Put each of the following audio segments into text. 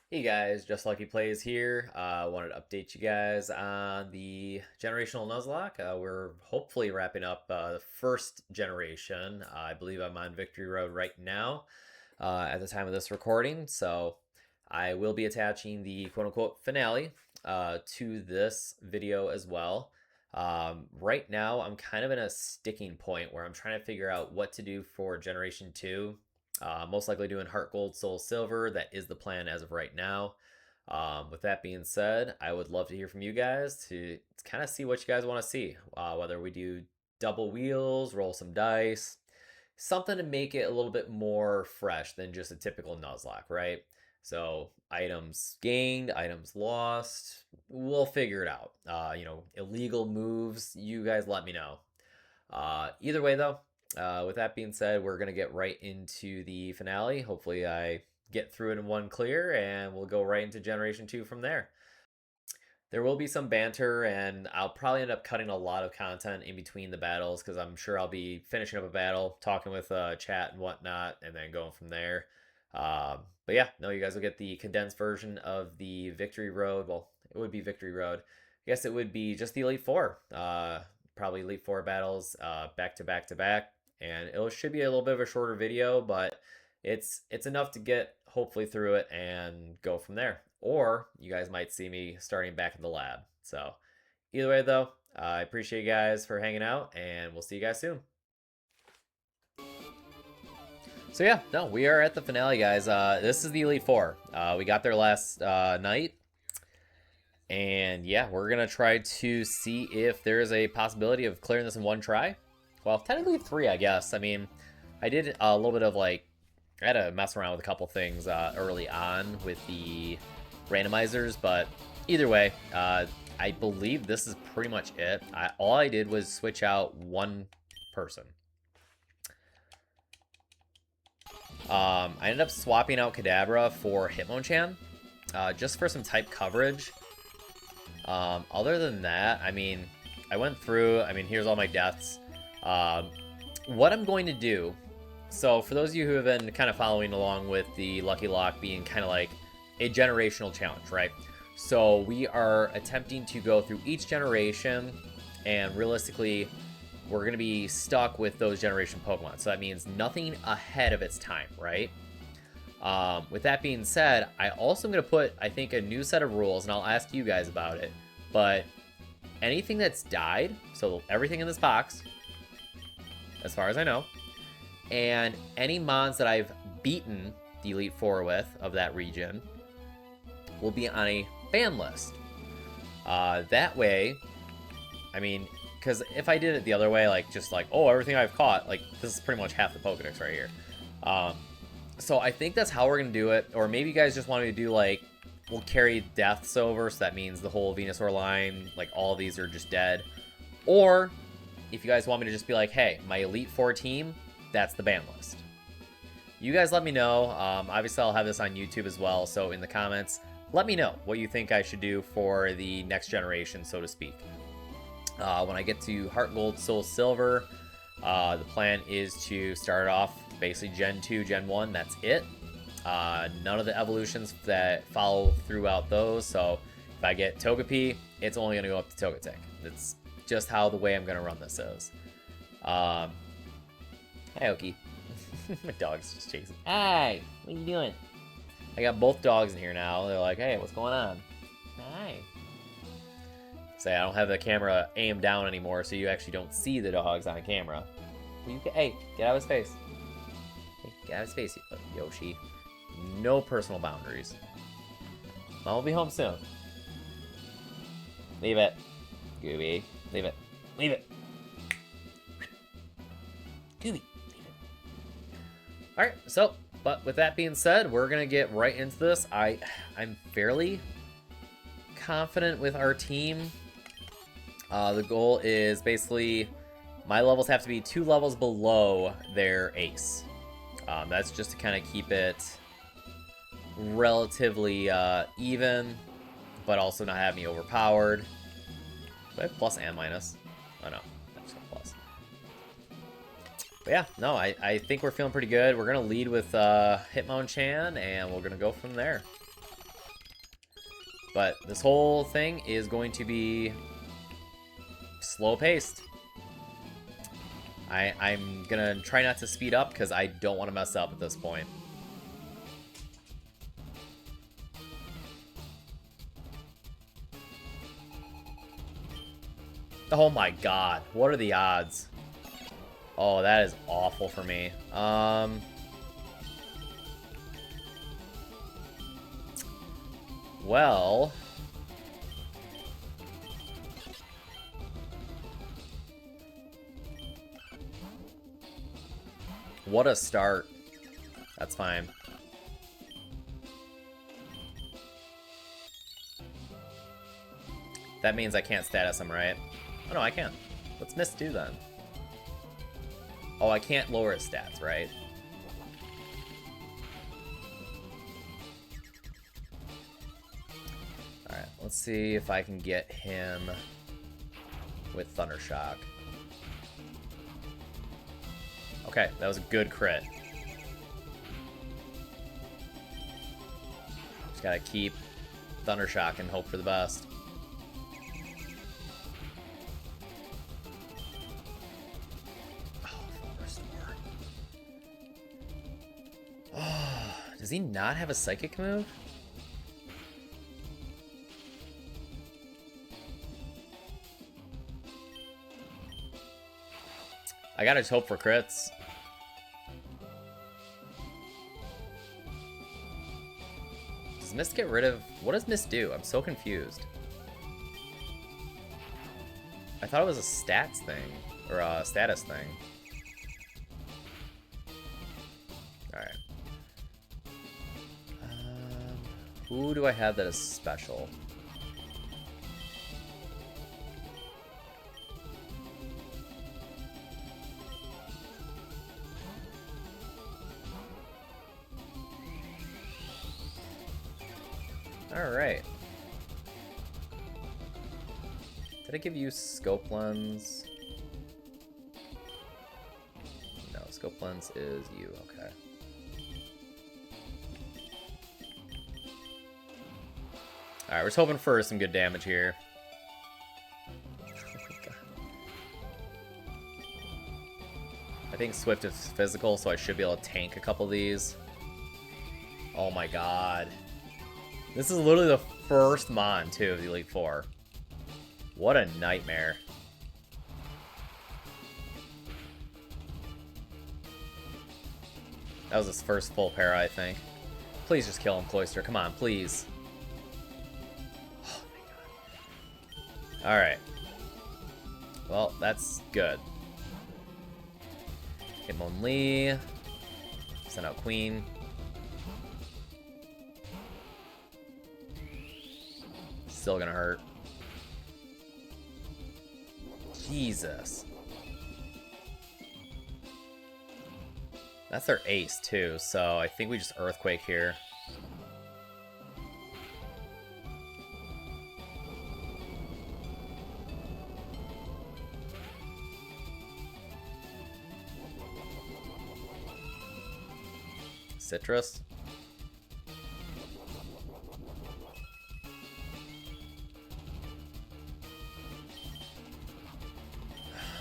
Hey guys, Just Lucky Plays here. I wanted to update you guys on the generational Nuzlocke. We're hopefully wrapping up the first generation. I believe I'm on Victory Road right now at the time of this recording. So I will be attaching the quote unquote finale to this video as well. Right now, I'm kind of in a sticking point where I'm trying to figure out what to do for Generation 2. Most likely doing Heart Gold, Soul Silver. That is the plan as of right now. With that being said, I would love to hear from you guys to kind of see what you guys want to see. Whether we do double wheels, roll some dice, something to make it a little bit more fresh than just a typical Nuzlocke, right? So items gained, items lost. We'll figure it out. Illegal moves. You guys let me know. Either way, though, with that being said, we're going to get right into the finale. Hopefully, I get through it in one clear, and we'll go right into Generation 2 from there. There will be some banter, and I'll probably end up cutting a lot of content in between the battles because I'm sure I'll be finishing up a battle, talking with chat and whatnot, and then going from there. But yeah, no, you guys will get the condensed version of the Victory Road. Well, it would be Victory Road. I guess it would be just the Elite Four. Probably Elite Four battles back to back to back, and it should be a little bit of a shorter video, but it's enough to get hopefully through it and go from there. Or you guys might see me starting back in the lab. So either way, though, I appreciate you guys for hanging out, and we'll see you guys soon. So yeah, no, we are at the finale, guys. This is the Elite Four. We got there last night, and yeah, we're gonna try to see if there is a possibility of clearing this in one try. Well, technically three, I guess. I mean, I did a little bit of like, I had to mess around with a couple things early on with the randomizers, but either way, I believe this is pretty much it. All I did was switch out one person. I ended up swapping out Kadabra for Hitmonchan, just for some type coverage. Other than that, I mean, I went through, I mean, here's all my deaths. What I'm going to do, so for those of you who have been kind of following along with the LuckyLocke being kind of like a generational challenge, right? So we are attempting to go through each generation, and realistically, we're going to be stuck with those generation Pokemon. So that means nothing ahead of its time, right? With that being said, I also am going to put, I think, a new set of rules, and I'll ask you guys about it. But anything that's died, so everything in this box, as far as I know, and any mons that I've beaten the Elite Four with of that region will be on a ban list. That way, I mean, because if I did it the other way, like just like, oh, everything I've caught, like this is pretty much half the Pokedex right here. So I think that's how we're gonna do it. Or maybe you guys just want me to do like, we'll carry deaths over, so that means the whole Venusaur line, like all of these are just dead. Or if you guys want me to just be like, hey, my Elite Four team, that's the ban list. You guys let me know. Obviously, I'll have this on YouTube as well, so in the comments, let me know what you think I should do for the next generation, so to speak. When I get to Heart Gold, Soul Silver, the plan is to start off basically Gen 2, Gen 1, that's it. None of the evolutions that follow throughout those, so if I get Togepi, it's only going to go up to Togetic. That's just how the way I'm going to run this is. Hi, Oki. My dog's just chasing. Hey, what are you doing? I got both dogs in here now. They're like, hey, what's going on? Hi. Say, I don't have the camera aimed down anymore, so you actually don't see the dogs on camera. Hey, get out of his face. Hey, get out of his face, Yoshi. No personal boundaries. Mom will be home soon. Leave it. Gooby. Leave it. Leave it. Gooby. Leave it. Alright, so, but with that being said, we're going to get right into this. I'm fairly confident with our team. The goal is basically my levels have to be 2 levels below their ace. That's just to kind of keep it relatively even, but also not have me overpowered. Do I have plus and minus? Oh no, that's just plus. But yeah, no, I think we're feeling pretty good. We're gonna lead with Hitmonchan, and we're gonna go from there. But this whole thing is going to be slow-paced. I'm gonna try not to speed up because I don't want to mess up at this point. Oh my god, what are the odds? Oh, that is awful for me. Well... What a start. That's fine. That means I can't status him, right? Oh no, I can. What's Mist do then? Oh, I can't lower his stats, right? Alright, let's see if I can get him with Thunder Shock. Okay, that was a good crit. Just gotta keep Thunder Shock and hope for the best. Oh, does he not have a Psychic move? I gotta just hope for crits. Does Mist get rid of... What does Mist do? I'm so confused. I thought it was a stats thing. Or a status thing. Alright. Who do I have that is special? Alright. Did I give you Scope Lens? No, Scope Lens is you, okay. Alright, we're just hoping for some good damage here. I think Swift is physical, so I should be able to tank a couple of these. Oh my god. This is literally the first Mon, too, of the Elite Four. What a nightmare. That was his first full para, I think. Please just kill him, Cloyster. Come on, please. Oh my god. Alright. Well, that's good. Hitmonlee. Send out Queen. Still gonna hurt. Jesus. That's their ace, too, so I think we just Earthquake here. Citrus.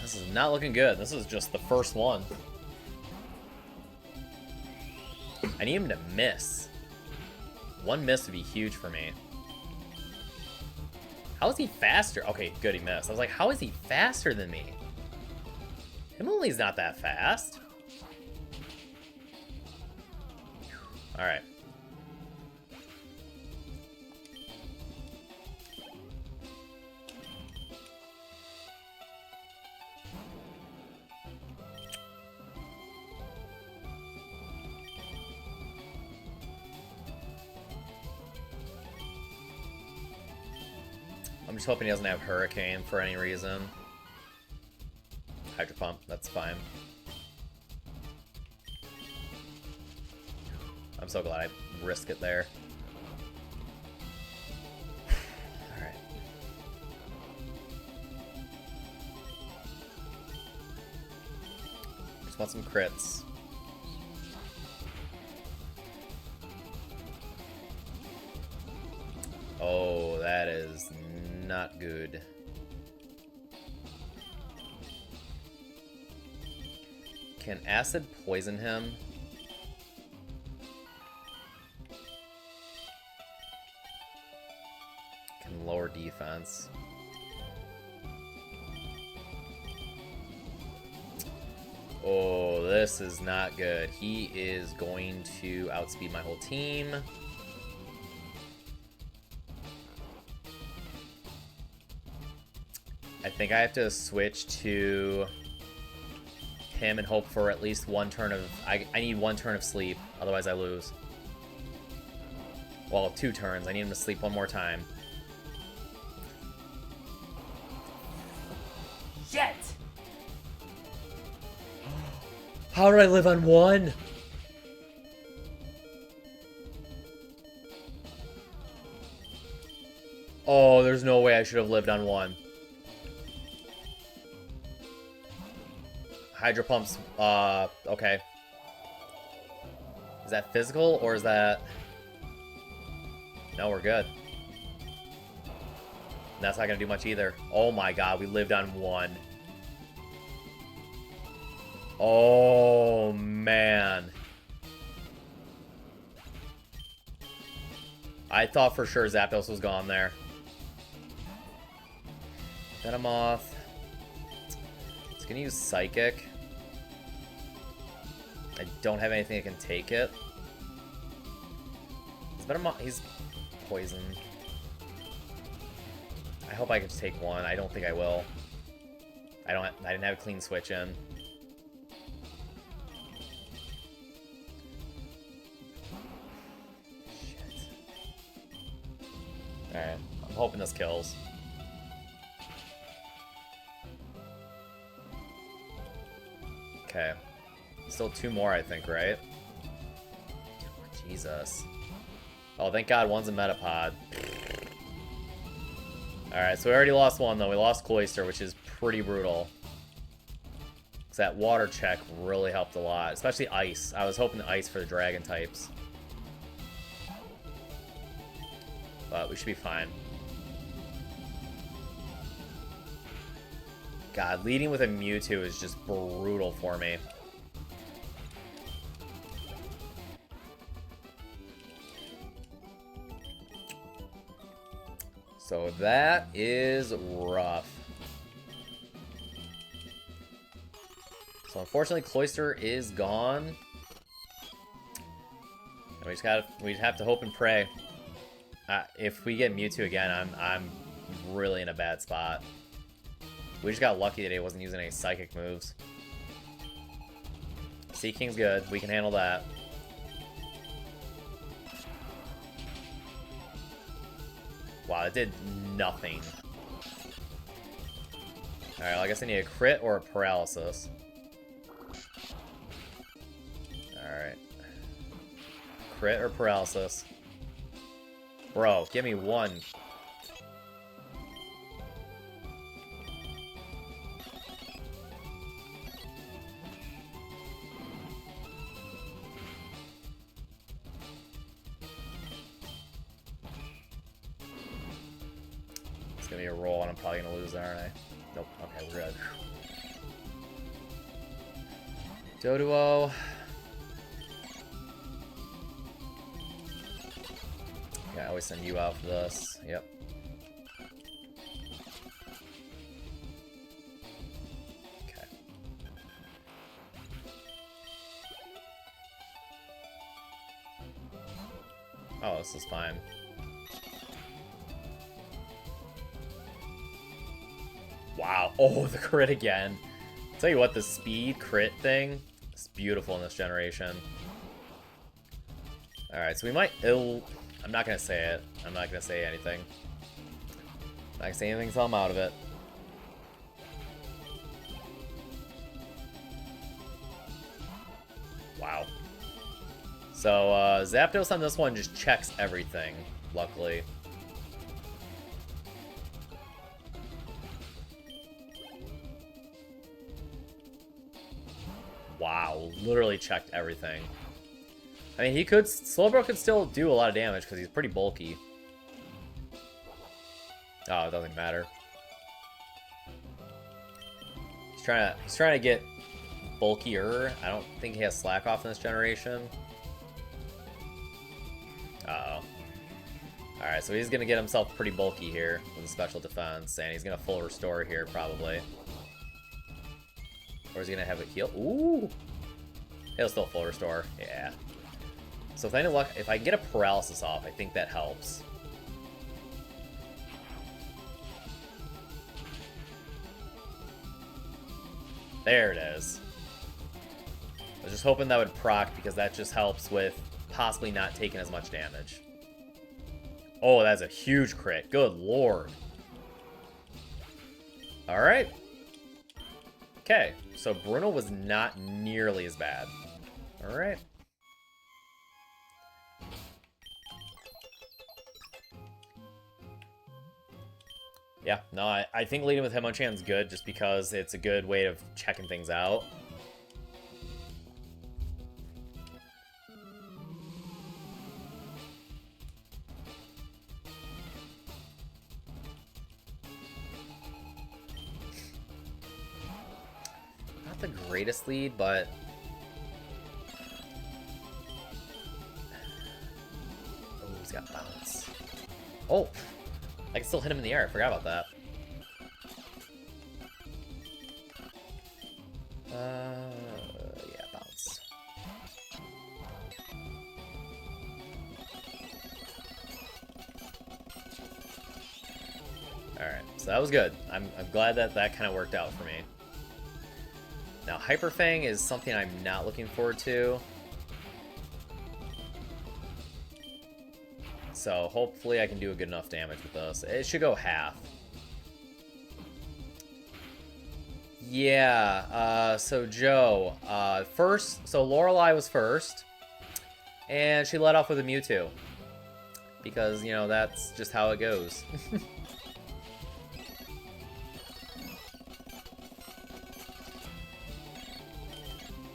This is not looking good. This is just the first one. I need him to miss. One miss would be huge for me. How is he faster? Okay, good, he missed. I was like, how is he faster than me? Hitmonlee's not that fast. Alright. I'm just hoping he doesn't have Hurricane for any reason. Hydro Pump, that's fine. I'm so glad I risked it there. Alright. Just want some crits. Oh, that is not good. Can acid poison him? Can lower defense. Oh, this is not good. He is going to outspeed my whole team. I think I have to switch to him and hope for at least one turn of... I need one turn of sleep, otherwise I lose. Well, 2 turns. I need him to sleep one more time. Shit! How did I live on 1? Oh, there's no way I should have lived on 1. Hydro pumps, okay. Is that physical, or is that... No, we're good. That's not gonna do much either. Oh my god, we lived on 1. Oh, man. I thought for sure Zapdos was gone there. Venomoth. It's gonna use Psychic. I don't have anything that can take it. He's poison. I hope I can take one. I don't think I will. I didn't have a clean switch in. Shit. Alright. I'm hoping this kills. Okay. Still 2 more, I think, right? Jesus. Oh, thank God one's a Metapod. Alright, so we already lost 1, though. We lost Cloyster, which is pretty brutal. Because that water check really helped a lot. Especially Ice. I was hoping Ice for the Dragon types. But we should be fine. God, leading with a Mewtwo is just brutal for me. So that is rough. So unfortunately, Cloyster is gone. And we just have to hope and pray. If we get Mewtwo again, I'm really in a bad spot. We just got lucky that he wasn't using any psychic moves. Sea King's good. We can handle that. Wow, it did nothing. Alright, well, I guess I need a crit or a paralysis. Alright. Crit or paralysis. Bro, give me one. It's gonna be a roll, and I'm probably gonna lose, aren't I? Nope. Okay, we're good. Doduo. Yeah, I always send you out for this. Yep. Okay. Oh, this is fine. Wow. Oh, the crit again. I'll tell you what, the speed crit thing is beautiful in this generation. Alright, so we might... I'm not going to say it. I'm not going to say anything. I'm not going to say anything until I'm out of it. Wow. So, Zapdos on this one just checks everything, luckily. Wow, literally checked everything. I mean, Slowbro could still do a lot of damage because he's pretty bulky. Oh, it doesn't matter. He's trying to get bulkier. I don't think he has slack off in this generation. Uh-oh. Alright, so he's gonna get himself pretty bulky here with a special defense, and he's gonna full restore here, probably. Or is he gonna have a heal? Ooh! He'll still full restore. Yeah. So with any luck, if I get a paralysis off, I think that helps. There it is. I was just hoping that would proc, because that just helps with possibly not taking as much damage. Oh, that's a huge crit. Good lord. Alright. Okay, so Bruno was not nearly as bad. Alright. Yeah, no, I think leading with Hitmonchan's good just because it's a good way of checking things out. Not the greatest lead, but... Oh, he's got bounce. Oh! I can still hit him in the air. I forgot about that. Yeah, bounce. Alright, so that was good. I'm glad that that kind of worked out for me. Now, Hyper Fang is something I'm not looking forward to. So hopefully I can do a good enough damage with this. It should go half. Yeah, so Joe, so Lorelei was first, and she led off with a Mewtwo. Because, you know, that's just how it goes.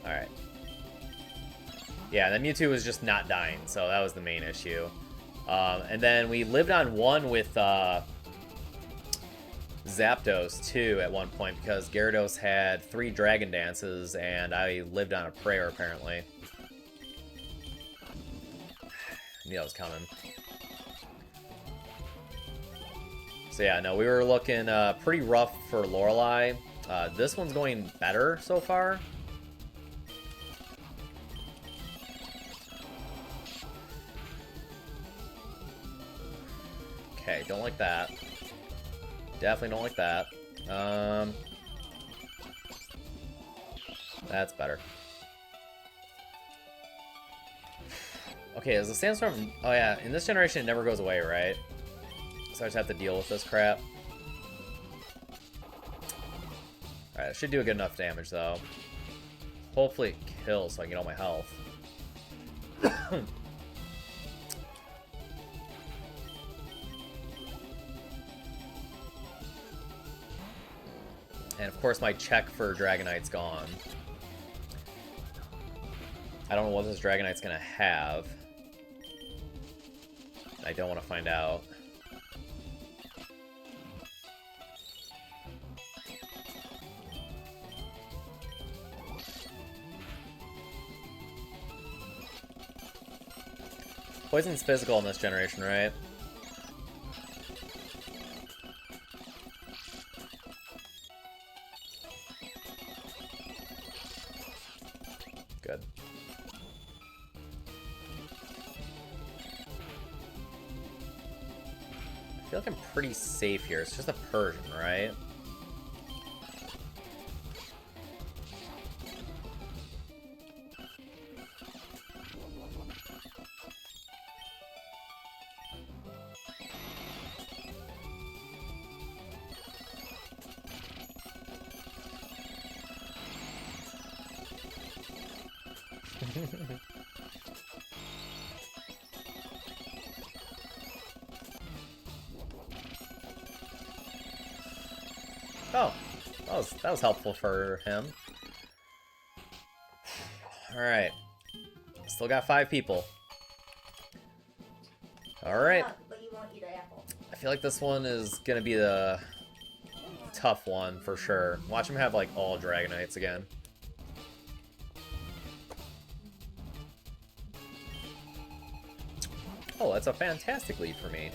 Alright. Yeah, that Mewtwo was just not dying, so that was the main issue. And then we lived on one with Zapdos too at one point because Gyarados had 3 Dragon Dances and I lived on a prayer apparently. I knew that was coming. So yeah, no, we were looking pretty rough for Lorelei. This one's going better so far. Okay, don't like that. Definitely don't like that. That's better. Okay, is the sandstorm... Oh yeah, in this generation it never goes away, right? So I just have to deal with this crap. Alright, it should do a good enough damage, though. Hopefully it kills so I can get all my health. And of course my check for Dragonite's gone. I don't know what this Dragonite's gonna have. I don't want to find out. Poison's physical in this generation, right? Good. I feel like I'm pretty safe here. It's just a Persian, right? Oh, that was helpful for him. Alright. Still got 5 people. Alright. But you won't eat an apple. I feel like this one is gonna be the tough one for sure. Watch him have like all Dragonites again. Oh, that's a fantastic lead for me.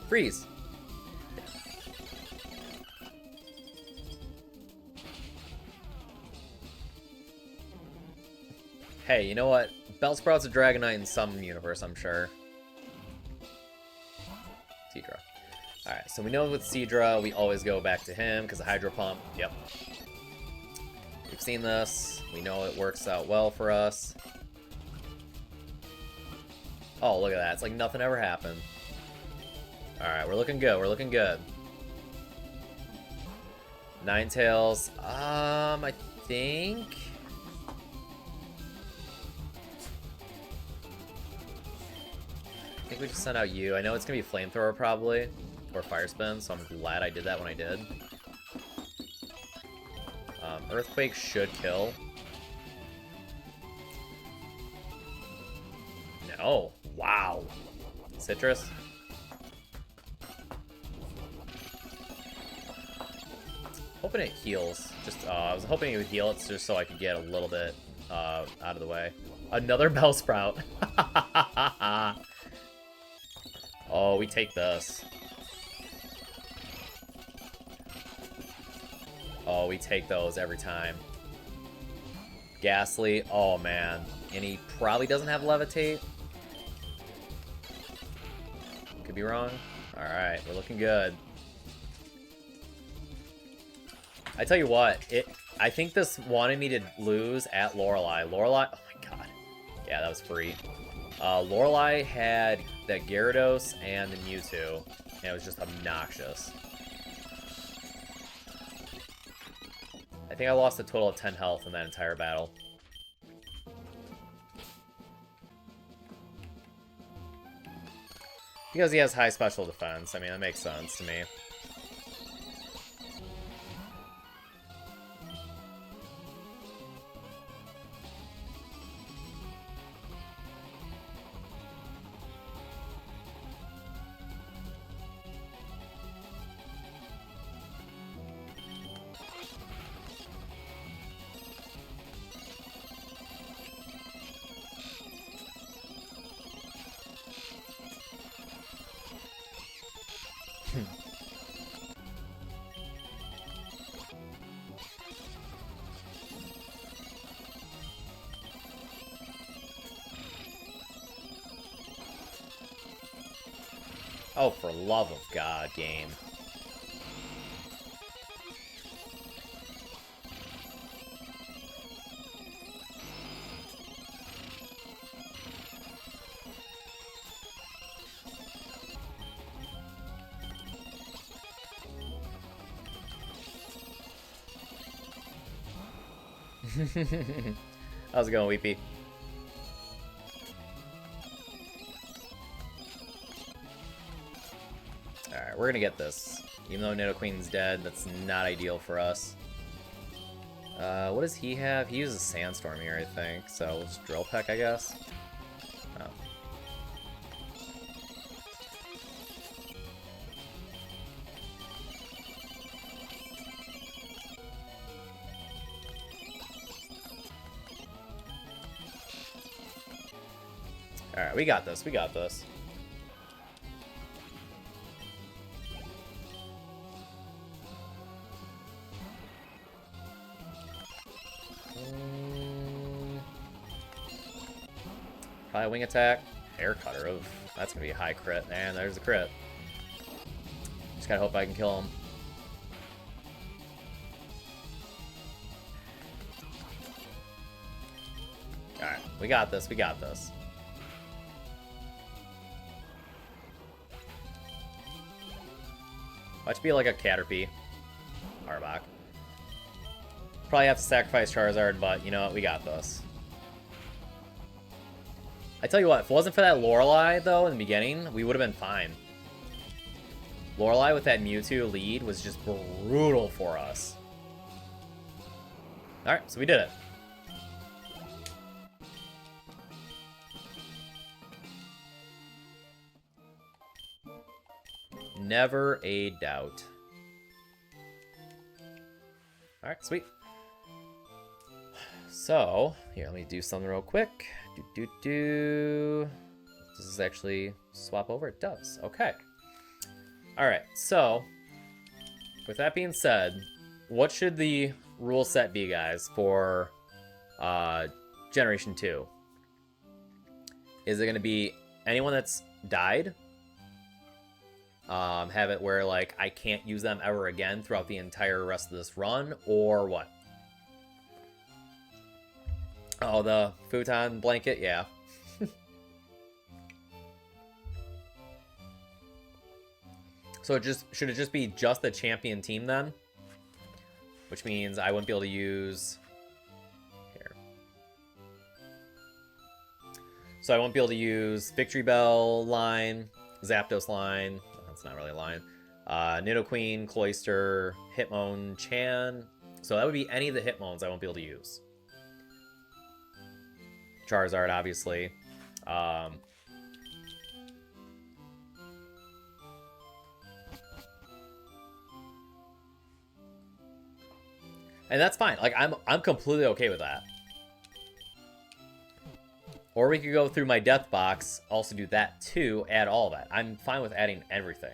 Freeze. Hey, you know what? Bellsprout's a Dragonite in some universe, I'm sure. Seadra. Alright, so we know with Seadra, we always go back to him because of Hydro Pump. Yep. We've seen this. We know it works out well for us. Oh, look at that. It's like nothing ever happened. Alright, we're looking good. We're looking good. Ninetales. I think... I think we just sent out you. I know it's going to be Flamethrower probably. Or Fire Spin, so I'm glad I did that when I did. Earthquake should kill. No. Wow. Citrus. Hoping it heals. Just I was hoping it would heal it just so I could get a little bit out of the way. Another Bellsprout. Oh, we take this. Oh, we take those every time. Ghastly. Oh, man. And he probably doesn't have Levitate. Could be wrong. Alright, we're looking good. I tell you what, I think this wanted me to lose at Lorelei. Lorelei... Oh, my God. Yeah, that was free. Lorelei had that Gyarados and the Mewtwo, and it was just obnoxious. I think I lost a total of 10 health in that entire battle. Because he has high special defense. I mean, that makes sense to me. Oh, for love of God, game. How's it going, Weepy? Alright, we're gonna get this. Even though Nidoqueen's dead, that's not ideal for us. What does he have? He uses Sandstorm here, I think. So we'll just Drill Peck, I guess. Oh. Alright, we got this, we got this. Probably Wing Attack. Hair Cutter. Oof, that's gonna be a high crit. And there's the crit. Just gotta hope I can kill him. Alright, we got this, we got this. Watch be like a Caterpie. Arbok. Probably have to sacrifice Charizard, but you know what? We got this. I tell you what, if it wasn't for that Lorelei, though, in the beginning, we would have been fine. Lorelei with that Mewtwo lead was just brutal for us. Alright, so we did it. Never a doubt. Alright, sweet. So, here, let me do something real quick. Does this actually swap over? It does. Okay. Alright, so, with that being said, what should the rule set be, guys, for Generation 2? Is it going to be anyone that's died? Have it where, like, I can't use them ever again throughout the entire rest of this run, or what? Oh, the futon blanket? Yeah. So should it just be just the champion team then? Which means I wouldn't be able to use... Here. So I won't be able to use Victory Bell line, Zapdos line. That's not really a line. Nidoqueen, Cloyster, Hitmonchan. So that would be any of the Hitmons I won't be able to use. Charizard, obviously. And that's fine. Like, I'm completely okay with that. Or we could go through my death box, also do that too, add all that. I'm fine with adding everything.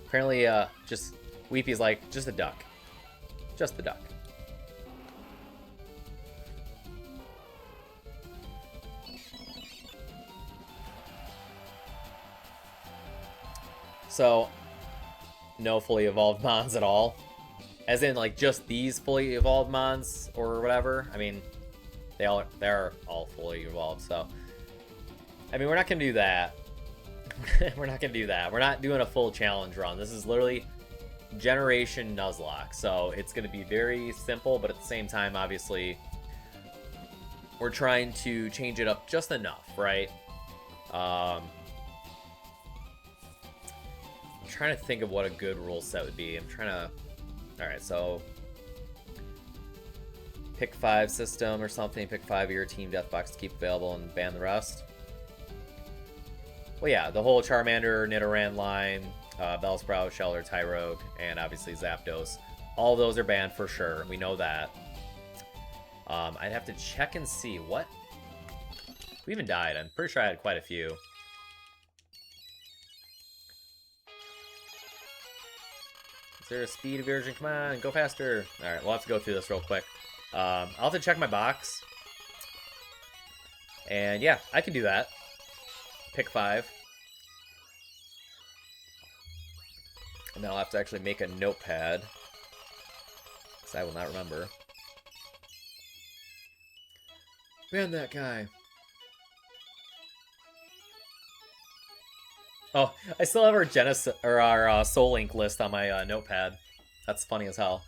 Apparently, just Weepy's like, just a duck. Just the duck. So, no fully evolved mons at all. As in, like, just these fully evolved mons or whatever. I mean, they're all fully evolved, so. I mean, we're not gonna do that. We're not gonna do that. We're not doing a full challenge run. This is literally Generation Nuzlocke, so it's gonna be very simple, but at the same time, obviously, we're trying to change it up just enough, right? I'm trying to think of what a good rule set would be. I'm trying to... Alright, so... Pick 5 system or something. Pick 5 of your team death box to keep available and ban the rest. Well, yeah, the whole Charmander, Nidoran line, Bellsprout, Shellder, Tyrogue, and obviously Zapdos. All those are banned for sure. We know that. I'd have to check and see what... Who even died? I'm pretty sure I had quite a few. Is there a speed version? Come on, go faster. Alright, we'll have to go through this real quick. I'll have to check my box. And yeah, I can do that. Pick 5. And then I'll have to actually make a notepad. Because I will not remember. Ban that guy. Oh, I still have our our Soul Link list on my notepad. That's funny as hell.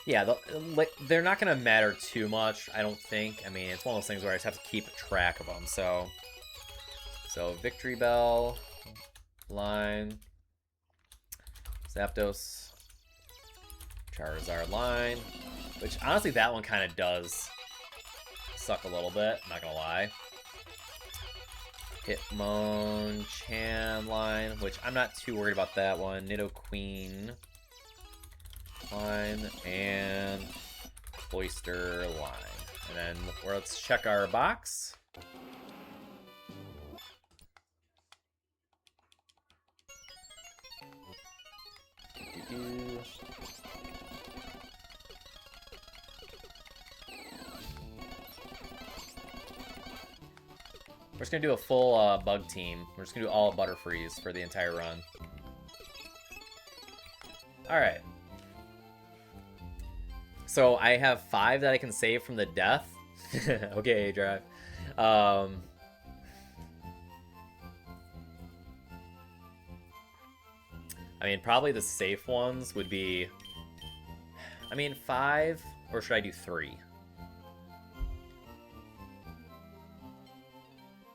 Yeah, they're not going to matter too much, I don't think. I mean, it's one of those things where I just have to keep track of them, so... So, Victory Bell, line, Zapdos, Charizard line, which, honestly, that one kind of does suck a little bit, I'm not going to lie. Hitmonchan line, which I'm not too worried about that one. Nidoqueen line, and Cloyster line. And then let's check our box. We're just going to do a full bug team. We're just going to do all Butterfrees for the entire run. Alright. So I have 5 that I can save from the death. Okay, Drive. I mean, probably the safe ones would be... I mean, 5, or should I do 3?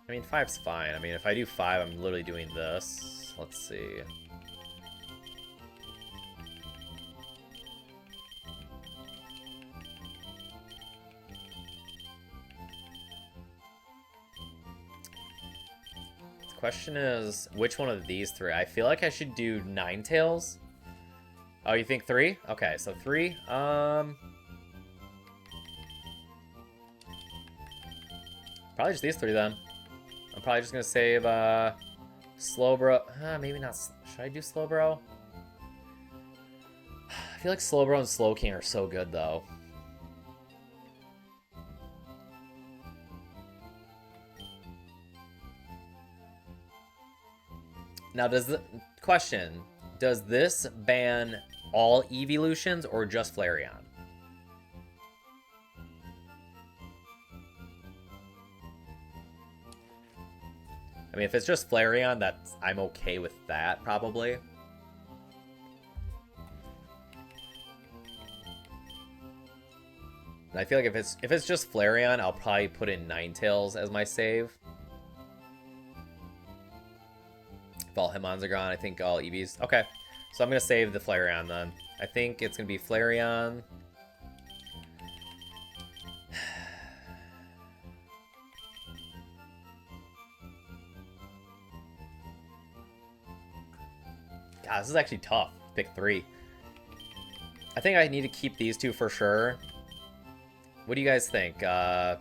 I mean, 5's fine. I mean, if I do 5, I'm literally doing this. Let's see. question is, which one of these three? I feel like I should do Ninetales. Oh, you think 3? Okay, so 3. Probably just these 3 then. I'm probably just gonna save Slowbro. Maybe not. Should I do Slowbro? I feel like Slowbro and Slowking are so good though. Now, does this ban all evolutions or just Flareon? I mean, if it's just Flareon, I'm okay with that, probably. And I feel like if it's just Flareon, I'll probably put in Ninetales as my save. If all Hitmons are gone, I think all EVs. Okay, so I'm gonna save the Flareon then. I think it's gonna be Flareon. God, this is actually tough. Pick 3. I think I need to keep these 2 for sure. What do you guys think? I'm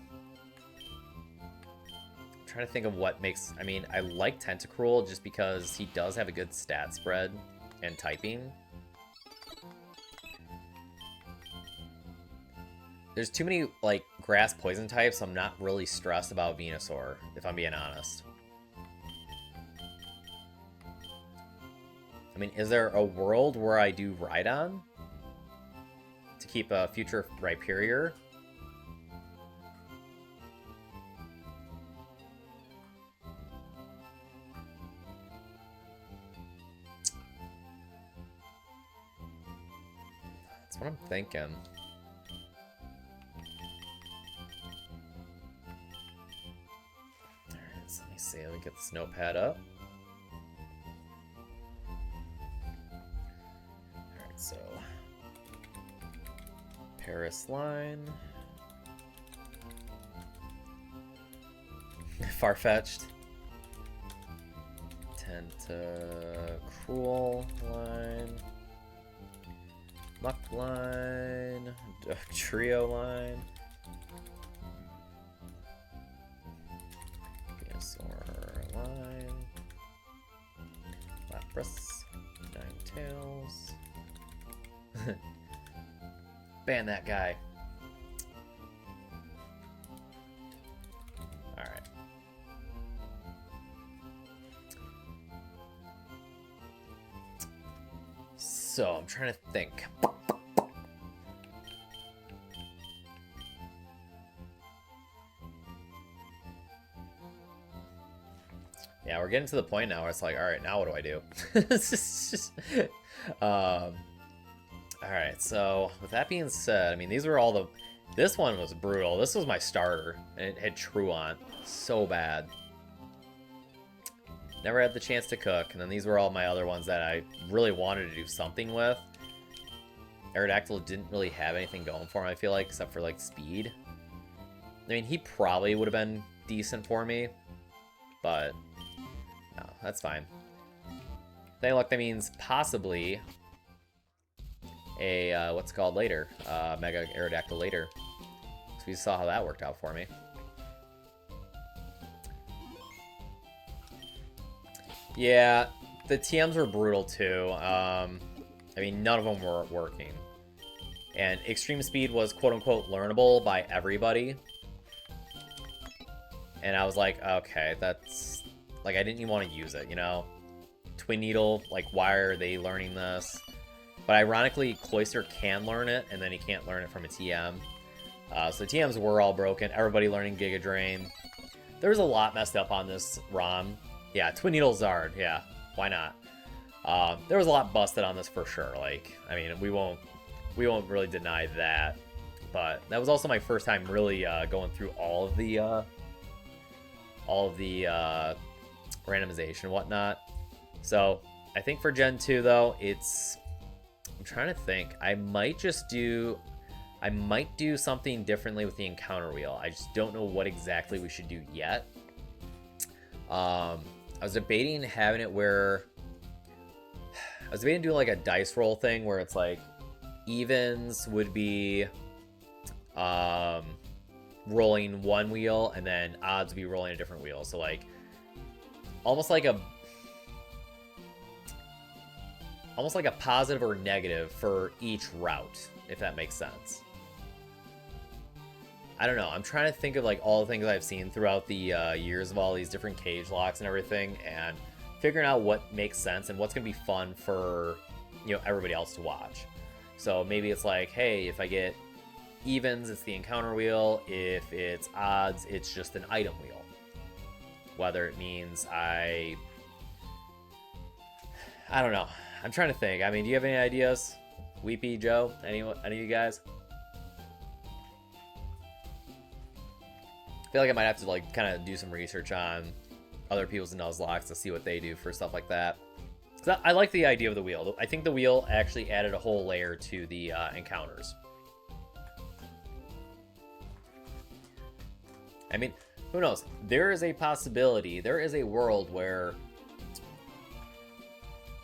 trying to think of what makes... I mean, I like Tentacruel just because he does have a good stat spread and typing. There's too many, like, grass poison types. I'm not really stressed about Venusaur, if I'm being honest. I mean, is there a world where I do Rhydon to keep a future Rhyperior? That's what I'm thinking. Alright, so let me see. Let me get the notepad up. So, Paris line, Farfetch'd, Tentacruel line, Muck line, Trio line, Venusaur line, Lapras, Ninetales. Ban that guy. Alright. So, I'm trying to think. Yeah, we're getting to the point now where it's like, alright, now what do I do? It's just alright, so with that being said, I mean, these were all the... This one was brutal. This was my starter, and it had Truant. So bad. Never had the chance to cook, and then these were all my other ones that I really wanted to do something with. Aerodactyl didn't really have anything going for him, I feel like, except for, like, speed. I mean, he probably would have been decent for me, but no, that's fine. Then look, that means possibly a what's it called later, Mega Aerodactyl later. So we saw how that worked out for me. Yeah, the TMs were brutal too. I mean, none of them were working. And Extreme Speed was quote-unquote learnable by everybody. And I was like, okay, that's... Like, I didn't even want to use it, you know? Twin Needle, like, why are they learning this? But ironically, Cloyster can learn it, and then he can't learn it from a TM. So TMs were all broken. Everybody learning Giga Drain. There's a lot messed up on this ROM. Yeah, Twin Needle Zard, yeah, why not? There was a lot busted on this for sure. Like, I mean, we won't really deny that. But that was also my first time really going through all of the randomization and whatnot. So I think for Gen 2 though, I'm trying to think. I might do something differently with the encounter wheel. I just don't know what exactly we should do yet. I was debating having it where I was debating doing like a dice roll thing where it's like evens would be rolling one wheel and then odds would be rolling a different wheel. So like almost like a positive or negative for each route, if that makes sense. I don't know. I'm trying to think of like all the things I've seen throughout the years of all these different cage locks and everything, and figuring out what makes sense and what's going to be fun for, you know, everybody else to watch. So maybe it's like, hey, if I get evens, it's the encounter wheel. If it's odds, it's just an item wheel. Whether it means I don't know. I'm trying to think. I mean, do you have any ideas? Weepy, Joe? Any of you guys? I feel like I might have to like kind of do some research on other people's Nuzlocke to see what they do for stuff like that. Because I like the idea of the wheel. I think the wheel actually added a whole layer to the encounters. I mean, who knows? There is a possibility, there is a world where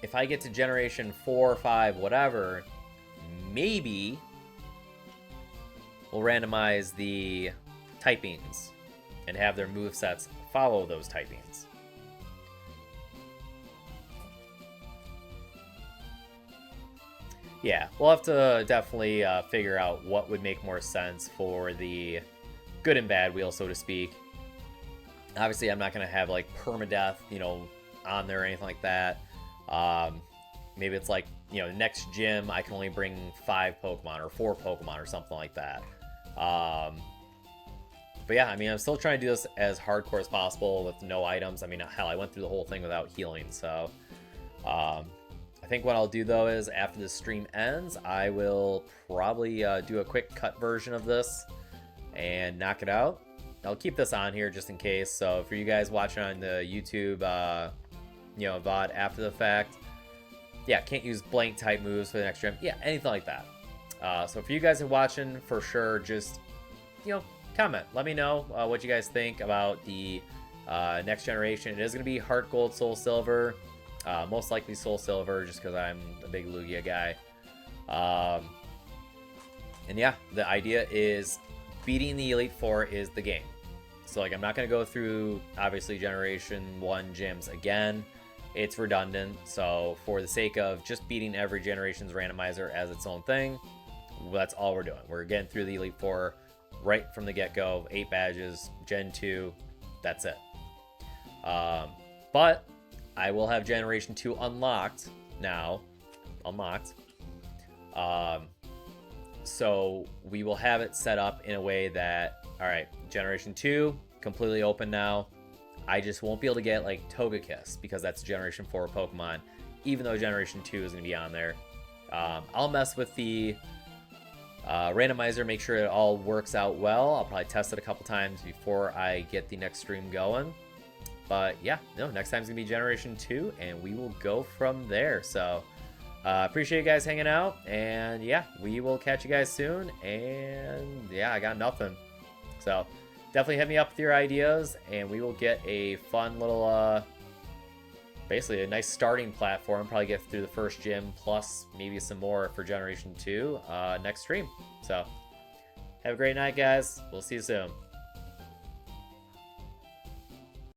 if I get to generation 4 or 5, whatever, maybe we'll randomize the typings and have their movesets follow those typings. Yeah, we'll have to definitely figure out what would make more sense for the good and bad wheel, so to speak. Obviously, I'm not going to have like permadeath, you know, on there or anything like that. Maybe it's like, you know, next gym I can only bring 5 Pokemon or 4 Pokemon or something like that. But yeah, I mean, I'm still trying to do this as hardcore as possible with no items. I mean, hell, I went through the whole thing without healing. So I think what I'll do, though, is after the stream ends, I will probably do a quick cut version of this and knock it out. I'll keep this on here just in case. So for you guys watching on the YouTube, you know, VOD after the fact, yeah, can't use blank type moves for the next gym. Yeah, anything like that. So for you guys who are watching, for sure, just, you know, comment. Let me know what you guys think about the next generation. It is going to be Heart Gold, Soul Silver. Most likely Soul Silver, just because I'm a big Lugia guy. And yeah, the idea is beating the Elite Four is the game. So like, I'm not going to go through, obviously, Generation 1 gyms again. It's redundant. So for the sake of just beating every generation's randomizer as its own thing, that's all we're doing. We're getting through the Elite Four right from the get-go. 8 badges, Gen 2, that's it. But I will have Generation 2 unlocked now. So we will have it set up in a way that, all right, Generation 2, completely open now. I just won't be able to get like Togekiss because that's Generation 4 Pokemon, even though Generation 2 is going to be on there. I'll mess with the randomizer, make sure it all works out well. I'll probably test it a couple times before I get the next stream going. But yeah, no, next time's going to be Generation 2, and we will go from there. So appreciate you guys hanging out, and yeah, we will catch you guys soon. And yeah, I got nothing. So definitely hit me up with your ideas, and we will get a fun little, basically a nice starting platform. Probably get through the first gym, plus maybe some more for Generation 2 next stream. So have a great night, guys. We'll see you soon.